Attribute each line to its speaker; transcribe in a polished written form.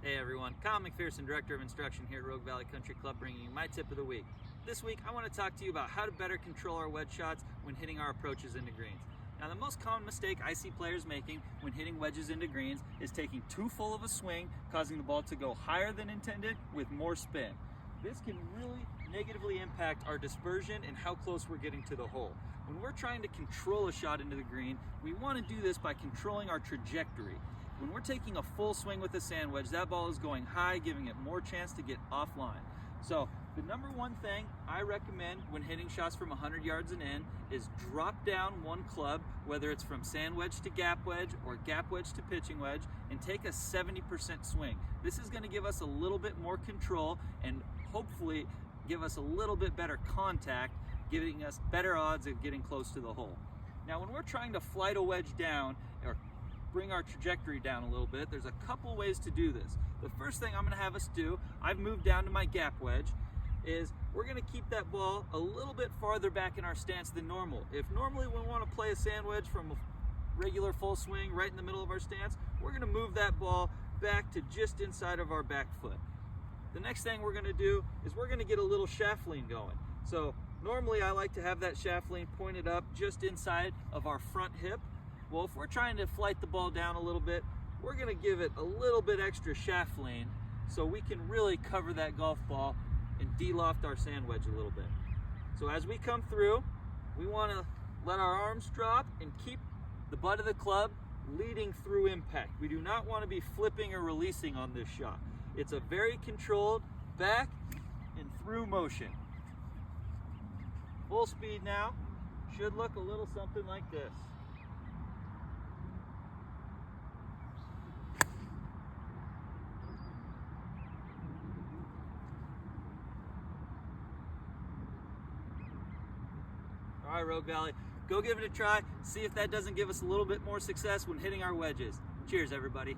Speaker 1: Hey everyone, Kyle McPherson, Director of Instruction here at Rogue Valley Country Club, bringing you my tip of the week. This week I want to talk to you about how to better control our wedge shots when hitting our approaches into greens. Now the most common mistake I see players making when hitting wedges into greens is taking too full of a swing, causing the ball to go higher than intended with more spin. This can really negatively impact our dispersion and how close we're getting to the hole. When we're trying to control a shot into the green, we want to do this by controlling our trajectory. When we're taking a full swing with a sand wedge, that ball is going high, giving it more chance to get offline. So the number one thing I recommend when hitting shots from 100 yards and in is drop down one club, whether it's from sand wedge to gap wedge or gap wedge to pitching wedge, and take a 70% swing. This is going to give us a little bit more control and hopefully give us a little bit better contact, giving us better odds of getting close to the hole. Now when we're trying to flight a wedge down or bring our trajectory down a little bit, there's a couple ways to do this. The first thing I'm going to have us do, I've moved down to my gap wedge, is we're going to keep that ball a little bit farther back in our stance than normal. If normally we want to play a sand wedge from a regular full swing right in the middle of our stance, we're going to move that ball back to just inside of our back foot. The next thing we're going to do is we're going to get a little shaft lean going. So normally I like to have that shaft lean pointed up just inside of our front hip. Well, if we're trying to flight the ball down a little bit, we're going to give it a little bit extra shaft lean so we can really cover that golf ball and de-loft our sand wedge a little bit. So as we come through, we want to let our arms drop and keep the butt of the club leading through impact. We do not want to be flipping or releasing on this shot. It's a very controlled back and through motion. Full speed now should look a little something like this. All right, Rogue Valley, go give it a try. See if that doesn't give us a little bit more success when hitting our wedges. Cheers, everybody.